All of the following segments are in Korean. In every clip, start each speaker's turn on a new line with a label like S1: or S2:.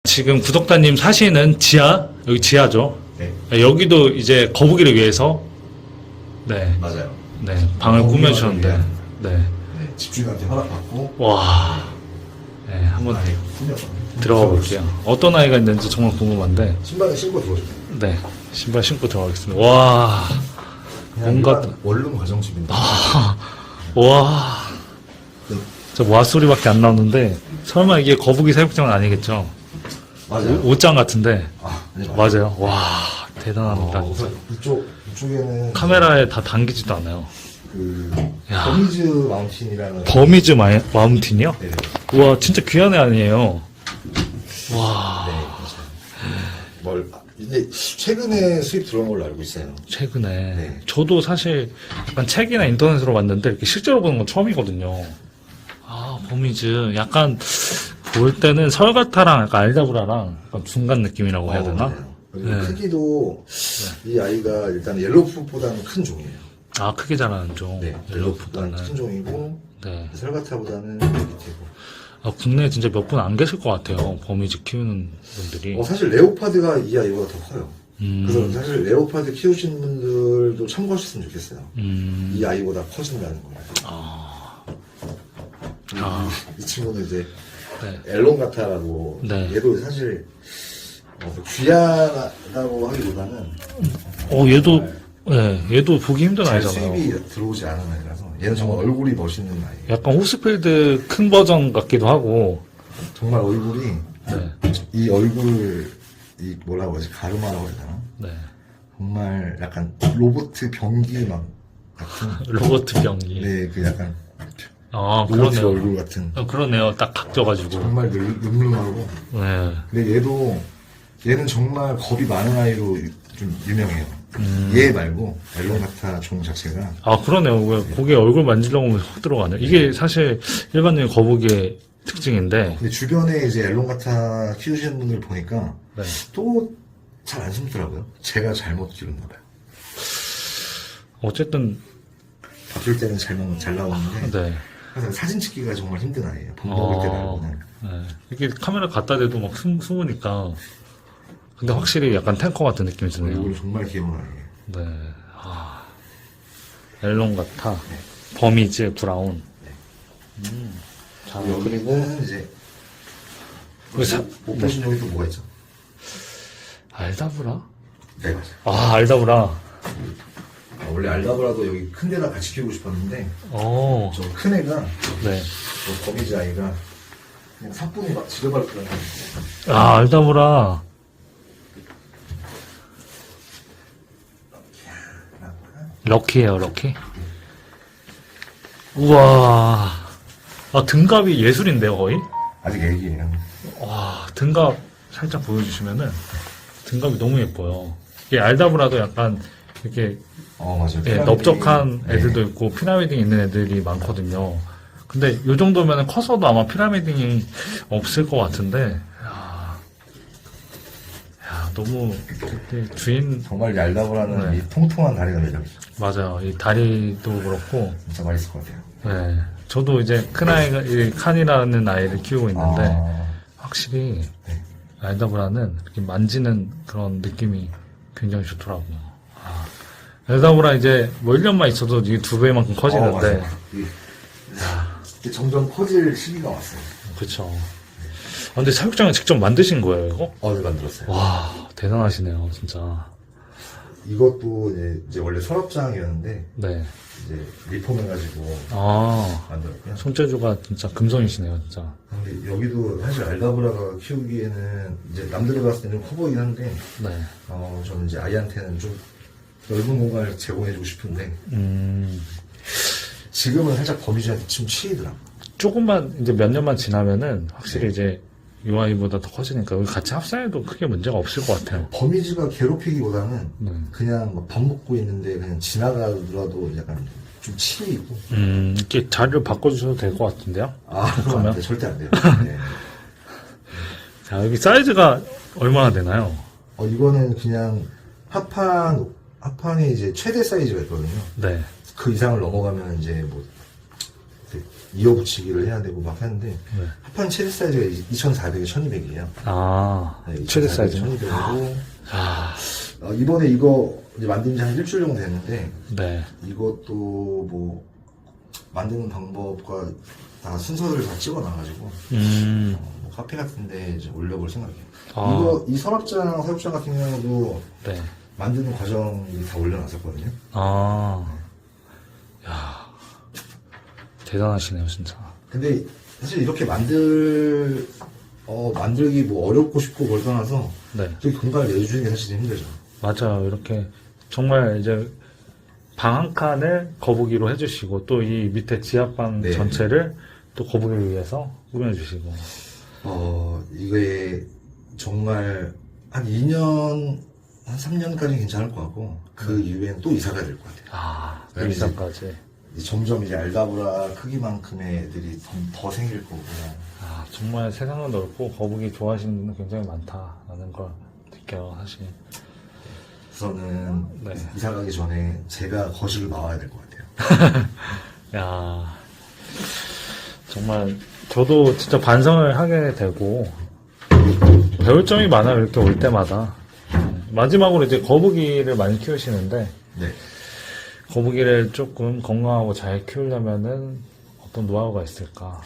S1: 지금 구독자님 사시는 지하, 여기 지하죠.
S2: 네,
S1: 여기도 이제 거북이를 위해서 네,
S2: 맞아요.
S1: 네 방을 꾸며주셨는데,
S2: 위한,
S1: 네,
S2: 네, 집주인한테 허락받고
S1: 와, 네 한번
S2: 아예 꾸며서
S1: 들어가 볼게요. 어떤 아이가 있는지 정말 궁금한데,
S2: 신발을 신고 들어오죠.
S1: 네 신발 신고 들어가겠습니다. 와, 뭔가
S2: 원룸 가정집인데.
S1: 와, 저 와소리밖에 안 나오는데 설마 이게 거북이 사육장은 아니겠죠?
S2: 맞아요.
S1: 옷장 같은데.
S2: 네,
S1: 맞아요. 와, 대단합니다. 진짜.
S2: 우선 이쪽에는
S1: 카메라에 다 당기지도 않아요.
S2: 그
S1: 야.
S2: 버미즈 마운틴이라는
S1: 버미즈 마운틴이요?
S2: 네,
S1: 우와, 진짜 귀한 애 아니에요. 와,
S2: 네, 맞아요. 이제 최근에 수입 들어온 걸로 알고 있어요.
S1: 최근에.
S2: 네.
S1: 저도 사실 약간 책이나 인터넷으로 봤는데 이렇게 실제로 보는 건 처음이거든요. 아, 버미즈. 약간 볼 때는 설가타랑 약간 알다브라랑 약간 중간 느낌이라고 해야 되나?
S2: 맞아요. 그리고
S1: 네.
S2: 크기도 이 아이가 일단 옐로우풋보다는 큰 종이에요.
S1: 아, 크게 자라는 종.
S2: 네, 옐로우풋보다는 큰 종이고
S1: 네.
S2: 설가타보다는 밑이고.
S1: 아, 국내에 진짜 몇 분 안 계실 것 같아요. 버미즈 키우는 분들이.
S2: 사실 레오파드가 이 아이보다 더 커요.
S1: 음.
S2: 그래서 사실 레오파드 키우시는 분들도 참고하셨으면 좋겠어요. 이
S1: 음.
S2: 아이보다 커진다는 거예요.
S1: 아.
S2: 이 친구는 이제
S1: 네.
S2: 엘론가타라고
S1: 네.
S2: 얘도 사실 귀하다고 하기보다는
S1: 얘도 보기 힘든
S2: 잘
S1: 아이잖아요.
S2: 수입이 들어오지 않은 아이라서 얘는 정말 얼굴이 멋있는 아이예요.
S1: 약간 호스필드 큰 버전 같기도 하고.
S2: 정말 얼굴이
S1: 네.
S2: 이 얼굴 이 뭐라고 하지 가르마라고 해야 되나?
S1: 네.
S2: 정말 약간 로보트 병기 막 같은
S1: 로버트 병이.
S2: 네 그 약간
S1: 아,
S2: 로보트
S1: 그러네요.
S2: 얼굴 같은
S1: 그러네요. 딱 각져가지고.
S2: 정말 늠름하고
S1: 네.
S2: 근데 얘는 정말 겁이 많은 아이로 좀 유명해요. 얘 말고 엘론가타 종 자체가
S1: 아, 그러네요. 왜 고개 얼굴 만지려고 하면 확 들어가네요. 이게 사실 일반적인 거북이의 특징인데.
S2: 근데 주변에 이제 엘론가타 키우시는 분들 보니까
S1: 네.
S2: 또 잘 안 심더라고요. 제가 잘못 기르나 봐요.
S1: 어쨌든,
S2: 바뀔 때는 잘 나오는데
S1: 네.
S2: 그래서 사진 찍기가 정말 힘든 아이예요. 밥 먹을 때 말고는.
S1: 네. 이렇게 카메라 갖다 대도 막 숨으니까. 근데 확실히 약간 탱커 같은 느낌이 드네요.
S2: 얼굴이 정말 귀여운 아이예요.
S1: 네. 아. 앨런 같아. 버미즈 브라운. 자,
S2: 여기는 이제 못 보신 여기 또 뭐가 있죠?
S1: 알다브라?
S2: 네 맞아요.
S1: 아, 알다브라.
S2: 원래 알다브라도 여기 큰 데다 같이 키우고 싶었는데
S1: 어.
S2: 저 큰 애가
S1: 네.
S2: 저 거미지 아이가 그냥 사뿐히 막 지려버렸더라고요.
S1: 아, 알다브라. 럭키예요, 럭키. 우와. 아, 등갑이 예술인데요, 거의?
S2: 아직 애기예요.
S1: 와, 등갑 살짝 보여주시면은 등갑이 너무 예뻐요. 이게 알다브라도 약간 이렇게
S2: 맞아요.
S1: 예, 넓적한 애들도 있고 피라미딩 있는 애들이 많거든요. 근데 요 정도면 커서도 아마 피라미딩이 없을 것 같은데, 야, 너무 그때 주인
S2: 정말 이 알다브라는
S1: 네.
S2: 이 통통한 다리가 매력이죠.
S1: 맞아요. 이 다리도 그렇고,
S2: 진짜 맛있을 것 같아요.
S1: 네, 저도 이제 큰 아이가 이 칸이라는 아이를 키우고 있는데
S2: 아,
S1: 확실히
S2: 네.
S1: 알다브라는 이렇게 만지는 그런 느낌이 굉장히 좋더라고요. 아, 알다브라 이제 뭐 1년만 있어도 이게 2배만큼 커지는데,
S2: 맞아요. 이게 점점 커질 시기가 왔어요.
S1: 그쵸. 아, 근데 사육장을 직접 만드신 거예요, 이거?
S2: 네, 만들었어요.
S1: 와, 대단하시네요, 진짜.
S2: 이것도 이제 원래 서랍장이었는데
S1: 네.
S2: 이제 리폼해가지고
S1: 아,
S2: 만들었고요.
S1: 손재주가 진짜 금성이시네요, 진짜.
S2: 근데 여기도 사실 알다브라가 키우기에는 이제 남들이 봤을 때는 커 보이긴 한데
S1: 네.
S2: 저는 이제 아이한테는 좀 넓은 공간을 제공해주고 싶은데 지금은 살짝 거미줄한테 좀 치이더라고.
S1: 조금만, 이제 몇 년만 지나면은 확실히 이제 이 아이보다 더 커지니까 여기 같이 합사해도 크게 문제가 없을 것 같아요.
S2: 거미지가 괴롭히기보다는 그냥 막밥 먹고 있는데 그냥 지나가더라도 약간 좀 치이고.
S1: 이렇게 자리를 바꿔주셔도 될 것 같은데요?
S2: 그럼 안 돼. 절대 안 돼요. 네.
S1: 자, 여기 사이즈가 얼마나 되나요?
S2: 이거는 그냥 합판에 이제 최대 사이즈가 있거든요.
S1: 네.
S2: 그 이상을 넘어가면 이제 뭐 이어붙이기를 해야 되고 막 하는데
S1: 네.
S2: 합판 최대 사이즈가 2,400에 1,200이에요.
S1: 아,
S2: 네,
S1: 최대 사이즈.
S2: 1,200이고
S1: 아,
S2: 이번에 이거 이제 만든 지 한 일주일 정도 됐는데
S1: 네. 이것도
S2: 뭐 만드는 방법과 다 순서를 다 찍어놔가지고 뭐 카페 같은데 이제 올려볼 생각이에요.
S1: 아.
S2: 이 서랍장, 사육장 같은 경우도
S1: 네.
S2: 만드는 과정이 다 올려놨었거든요.
S1: 아, 야, 대단하시네요, 진짜.
S2: 근데 사실 이렇게 만들기 뭐 어렵고 쉽고 뭘 떠나서
S1: 네.
S2: 저기 공간을 내주는 게 사실 힘들죠.
S1: 맞아요. 이렇게 정말 이제 방 한 칸을 거북이로 해주시고 또 이 밑에 지하방
S2: 네.
S1: 전체를 또 거북이를 위해서 꾸며주시고.
S2: 이게 정말 한 2년, 한 3년까지 괜찮을 것 같고 그 이후엔 또 이사가 될 것 같아요.
S1: 아, 또
S2: 왜냐면
S1: 이사까지.
S2: 이제 점점 이제 알다보라 크기만큼의 애들이 더 생길 거고.
S1: 아, 정말 세상은 넓고 거북이 좋아하시는 분은 굉장히 많다라는 걸 느껴요, 사실.
S2: 우선은
S1: 네.
S2: 이사 가기 전에 제가 거실을 나와야 될 것 같아요.
S1: 야, 정말 저도 진짜 반성을 하게 되고 배울 점이 많아요. 이렇게 올 때마다. 마지막으로 이제 거북이를 많이 키우시는데
S2: 네.
S1: 거북이를 조금 건강하고 잘 키우려면은 어떤 노하우가 있을까?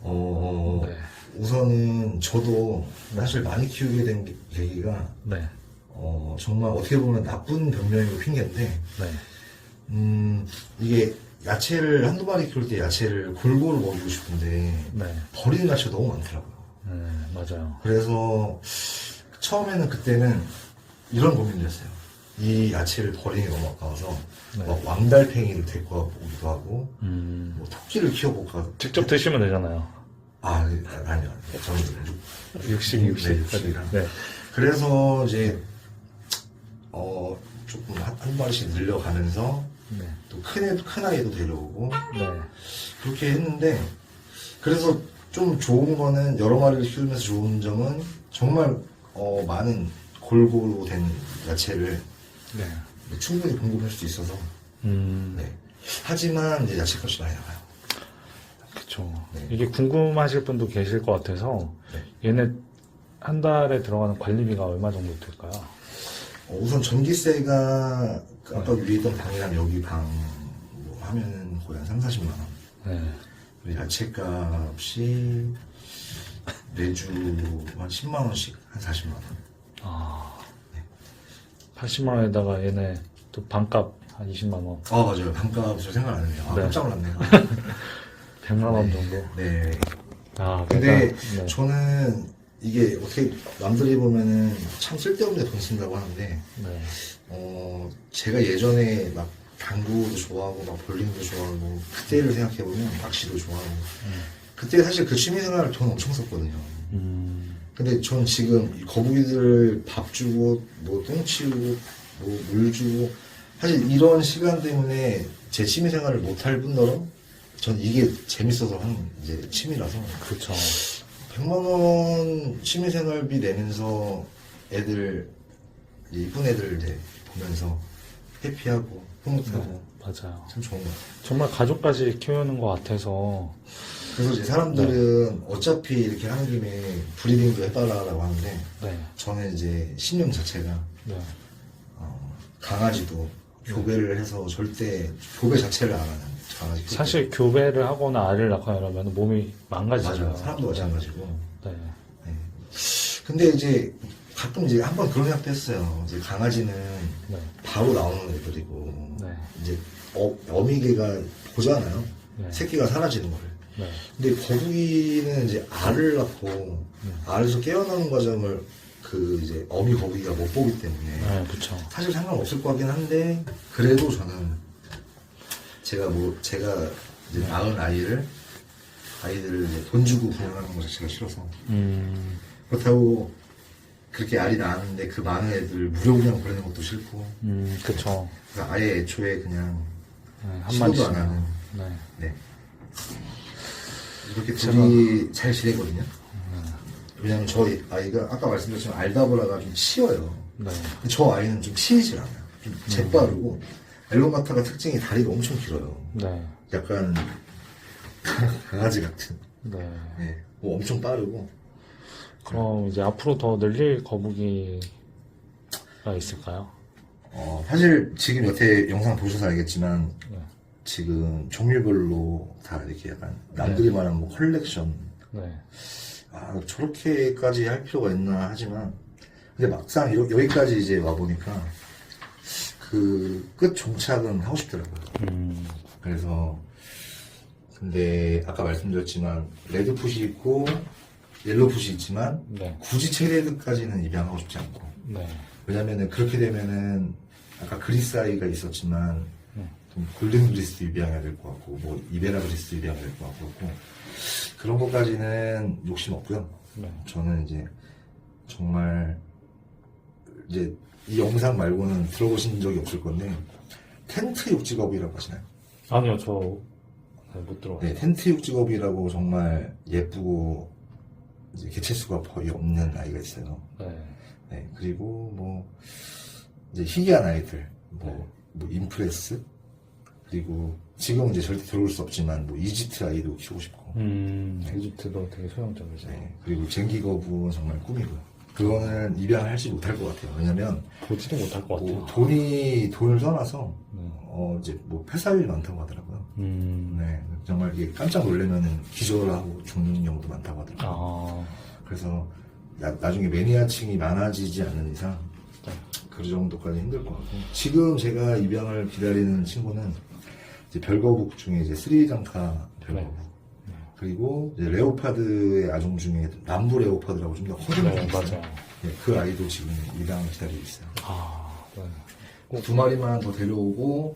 S1: 네.
S2: 우선은 저도 사실 많이 키우게 된 계기가
S1: 네.
S2: 정말 어떻게 보면 나쁜 변명이고 핑계인데 이게 야채를 한두 마리 키울 때 야채를 골고루 먹이고 싶은데
S1: 네.
S2: 버리는 야채가 너무 많더라고요.
S1: 맞아요.
S2: 그래서 처음에는 그때는 이런 고민이었어요. 이 야채를 버리는 게 너무 아까워서
S1: 네.
S2: 막 왕달팽이를 데리고 와보기도 하고 뭐 토끼를 키워볼까.
S1: 직접 드시면 되잖아요.
S2: 아니요. 저는
S1: 육식.
S2: 네, 육식이랑.
S1: 네.
S2: 그래서 이제 조금 한 마리씩 늘려가면서
S1: 네.
S2: 또 큰 아이도 데려오고
S1: 네.
S2: 그렇게 했는데 그래서 좀 좋은 거는 여러 마리를 키우면서 좋은 점은 정말 많은 골고루 된 야채를
S1: 네.
S2: 충분히 공급할 수 있어서 네. 하지만 이제 야채값이 많이 나가요.
S1: 그쵸.
S2: 네.
S1: 이게 궁금하실 분도 계실 것 같아서
S2: 네.
S1: 얘네 한 달에 들어가는 관리비가 얼마 정도 들까요?
S2: 우선 전기세가 아까 위에있던 방이랑 여기 방뭐 하면은 거의 한 3, 40만 원.
S1: 네.
S2: 그리고 야채값이 매주 한 10만 원씩 한 40만 원.
S1: 아, 80만 원에다가 얘네 또 방값 한 20만 원,
S2: 맞아요. 방값을 생각 안 했네요.
S1: 네.
S2: 깜짝 놀랐네요.
S1: 100만 원 정도.
S2: 네.
S1: 아,
S2: 근데
S1: 그러니까, 네.
S2: 저는 이게 어떻게 남들이 보면은 참 쓸데없는 돈 쓴다고 하는데
S1: 네.
S2: 제가 예전에 막 당구도 좋아하고 막 볼링도 좋아하고 그때를 생각해보면 낚시도 좋아하고 그때 사실 그 취미생활 돈 엄청 썼거든요. 근데 전 지금 이 거북이들 밥 주고 뭐 똥 치우고 뭐 물 주고 사실 이런 시간 때문에 제 취미생활을 못할 뿐더러 전 이게 재밌어서 하는 이제 취미라서
S1: 그쵸.
S2: 100만 원 취미생활비 내면서 애들 이쁜 애들 이제 보면서 해피하고 흐뭇하고
S1: 네, 맞아요.
S2: 참 좋은 것 같아요.
S1: 정말 가족까지 키우는 것 같아서.
S2: 그래서 이제 사람들은 어차피 이렇게 하는 김에 브리딩도 해봐라라고 하는데
S1: 네.
S2: 저는 이제 신념 자체가
S1: 네.
S2: 강아지도 교배를 해서 절대 교배 자체를 안 하는 강아지 키울 때.
S1: 사실 교배를 하거나 알을 낳거나 이러면 몸이 망가지잖아요.
S2: 맞아요. 사람도 마찬가지고.
S1: 네.
S2: 네. 근데 이제 가끔 이제 한번 그런 생각도 했어요. 이제 강아지는
S1: 네.
S2: 바로 나오는 애들이고
S1: 네.
S2: 이제 어미개가 보잖아요.
S1: 네.
S2: 새끼가 사라지는 거를.
S1: 네.
S2: 근데 거북이는 이제 알을 낳고 알에서 깨어나는 과정을 그 이제 어미 거북이가 못 보기 때문에
S1: 네, 그쵸.
S2: 사실 상관없을 것 같긴 한데 그래도 저는 제가 이제 낳은 아이들을 이제 돈 주고 부양하는 것 자체가 싫어서 그렇다고 그렇게 알이 낳았는데 그 많은 애들 무료 분양 보내는 것도 싫고
S1: 그쵸.
S2: 그러니까 아예 애초에 그냥
S1: 네, 한
S2: 시도도
S1: 마디씩.
S2: 안 하는
S1: 네.
S2: 네. 이렇게 둘이 잘 지내거든요. 왜냐면 저 아이가 아까 말씀드렸지만 알다보라가 좀 치여요.
S1: 네.
S2: 저 아이는 좀 치이질 않아요. 좀 재빠르고 엘론가타가 특징이 다리가 엄청 길어요.
S1: 네.
S2: 약간 강아지 같은.
S1: 네.
S2: 네. 뭐 엄청 빠르고.
S1: 그럼 이제 앞으로 더 늘릴 거북이가 있을까요?
S2: 사실 지금 여태 영상 보셔서 알겠지만
S1: 네.
S2: 지금 종류별로 다 이렇게 약간 남들이 말하는 뭐 컬렉션.
S1: 네.
S2: 저렇게까지 할 필요가 있나 하지만 근데 막상 여기까지 이제 와보니까 그 끝 종착은 하고 싶더라고요. 그래서 근데 아까 말씀드렸지만 레드풋이 있고 옐로풋이 있지만
S1: 네.
S2: 굳이 체리헤드까지는 입양하고 싶지 않고
S1: 네.
S2: 왜냐면은 그렇게 되면은 아까 그리스아이가 있었지만
S1: 네.
S2: 좀 골든 그리스도 입양해야 될 것 같고 뭐 이베라 그리스도 입양해야 될 것 같고 그런 것까지는 욕심 없고요.
S1: 네.
S2: 저는 이제 정말 이제 이 영상 말고는 들어보신 적이 없을 건데 텐트 육지거북이라고 하시나요?
S1: 아니요, 저 못 들어봤어요.
S2: 네, 텐트 육지거북이라고 정말 예쁘고 이제 개체수가 거의 없는 아이가 있어요.
S1: 네.
S2: 네, 그리고 뭐 이제 희귀한 아이들 뭐 임프레스 그리고 지금 이제 절대 들어올 수 없지만 뭐 이집트 아이도 키우고 싶고
S1: 이집트도 되게 소형적이죠.
S2: 네, 그리고 쟁기거북은 정말 꿈이고요. 그거는 입양하지 못할 것 같아요. 왜냐면
S1: 보지도 못할 것 같아요.
S2: 뭐 돈을 떠나서 이제 뭐 폐사율이 많다고 하더라고요. 네, 정말 이게 깜짝 놀라면은 기절하고 죽는 경우도 많다고 하더라고요.
S1: 아,
S2: 그래서 나중에 매니아층이 많아지지 않는 이상 그 정도까지 힘들 것 같고 지금 제가 입양을 기다리는 친구는 이제 별거북 중에 이제 스리랑카 별거북 그리고 이제 레오파드의 아종 중에 남부 레오파드라고 좀 더 커진
S1: 네,
S2: 게 있어요.
S1: 맞아요.
S2: 네, 그 아이도 지금 입양을 기다리고 있어요.
S1: 아, 네.
S2: 꼭 2마리만 더 데려오고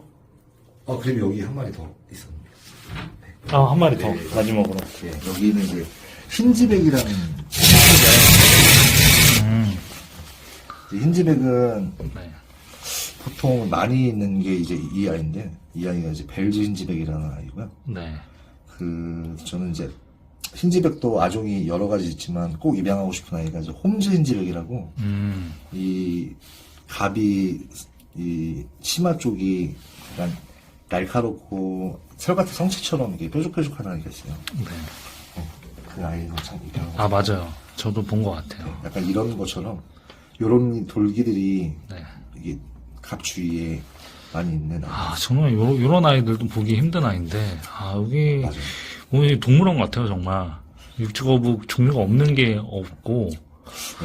S2: 그리고 여기 한 마리 더 있었는데
S1: 한 마리 더,
S2: 네.
S1: 마지막으로.
S2: 네, 여기는 이제 흰지백이라는 흰지백은
S1: 네.
S2: 보통 많이 있는 게 이제 이 아이인데 이 아이가 이제 벨즈 흰지백이라는 아이고요.
S1: 네.
S2: 저는 이제 흰지백도 아종이 여러 가지 있지만 꼭 입양하고 싶은 아이가 이제 홈즈 흰지백이라고 이 갑이 이 치마 쪽이 약간 날카롭고 철같은 성체처럼 이렇게 뾰족뾰족한 아이가 있어요.
S1: 네.
S2: 그 아이도 참 입양하고
S1: 아, 맞아요. 저도 본 것 같아요.
S2: 약간 이런 것처럼 요런 돌기들이
S1: 네.
S2: 이게 갑 주위에 많이 있는 아이.
S1: 정말 요런 아이들도 보기 힘든 아이인데, 여기,
S2: 맞아요.
S1: 오늘 동물원 같아요, 정말. 육지거북 종류가 없는 게 없고,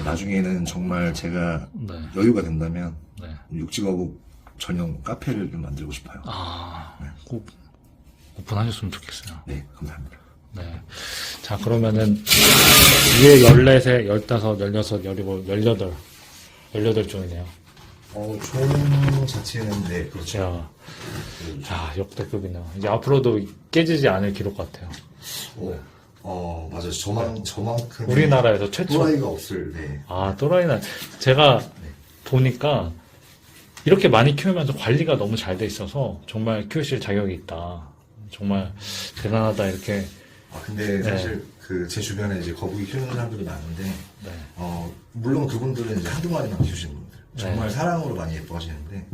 S2: 나중에는 정말 제가
S1: 네.
S2: 여유가 된다면
S1: 네.
S2: 육지거북 전용 카페를 좀 만들고 싶어요.
S1: 꼭 오픈하셨으면 좋겠어요.
S2: 네, 감사합니다.
S1: 네. 자, 그러면은, 위에 14세, 15, 16, 18종이네요.
S2: 종 자체는 네, 그렇죠.
S1: 역대급이네요. 이제 앞으로도 깨지지 않을 기록 같아요.
S2: 맞아요. 저만큼
S1: 우리나라에서 최초.
S2: 또라이가 없을, 네.
S1: 또라이는 제가 보니까 이렇게 많이 키우면서 관리가 너무 잘 돼 있어서 정말 키우실 자격이 있다. 정말 대단하다, 이렇게.
S2: 근데 사실 제 주변에 이제 거북이 키우는 사람들이 많은데, 물론 그분들은 이제 한두 마리만 키우시는 분들. 정말 사랑으로 많이 예뻐하시는데,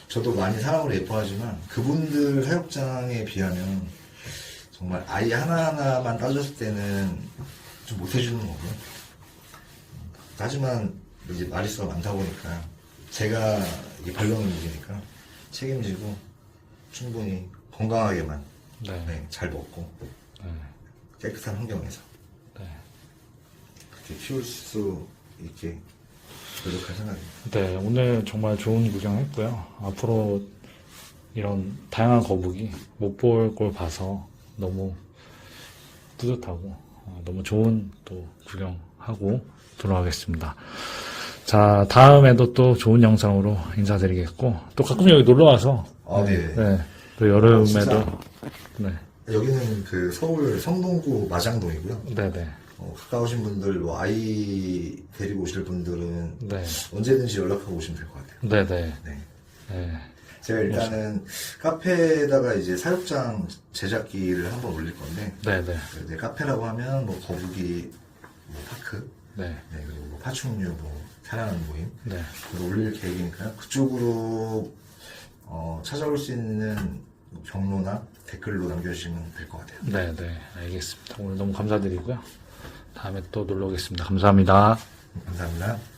S2: 저도 많이 사랑으로 예뻐하지만, 그분들 사육장에 비하면, 정말 아이 하나하나만 따졌을 때는 좀 못해주는 거고요. 하지만 이제 마리수가 많다 보니까 제가 이게 반려견 문제니까 책임지고 충분히 건강하게만 잘 먹고 깨끗한 환경에서 그렇게 키울 수 있게 노력할 생각입니다.
S1: 네, 오늘 정말 좋은 구경했고요. 앞으로 이런 다양한 거북이 못 볼 걸 봐서 너무 뿌듯하고 너무 좋은 또 구경하고 돌아가겠습니다. 자, 다음에도 또 좋은 영상으로 인사드리겠고 또 가끔 여기 놀러와서 또 여름에도
S2: 여기는 그 서울 성동구 마장동이고요.
S1: 네네.
S2: 가까우신 분들 뭐 아이 데리고 오실 분들은 언제든지 연락하고 오시면 될 것 같아요.
S1: 네네.
S2: 제가 일단은 카페에다가 이제 사육장 제작기를 한번 올릴 건데, 이제 카페라고 하면 뭐 거북이, 뭐 파크, 그리고 뭐 파충류, 뭐 사랑하는 모임, 그걸 올릴 계획이니까요. 그쪽으로 찾아올 수 있는 경로나 댓글로 남겨주시면 될 것 같아요.
S1: 네, 알겠습니다. 오늘 너무 감사드리고요. 다음에 또 놀러 오겠습니다. 감사합니다.
S2: 감사합니다.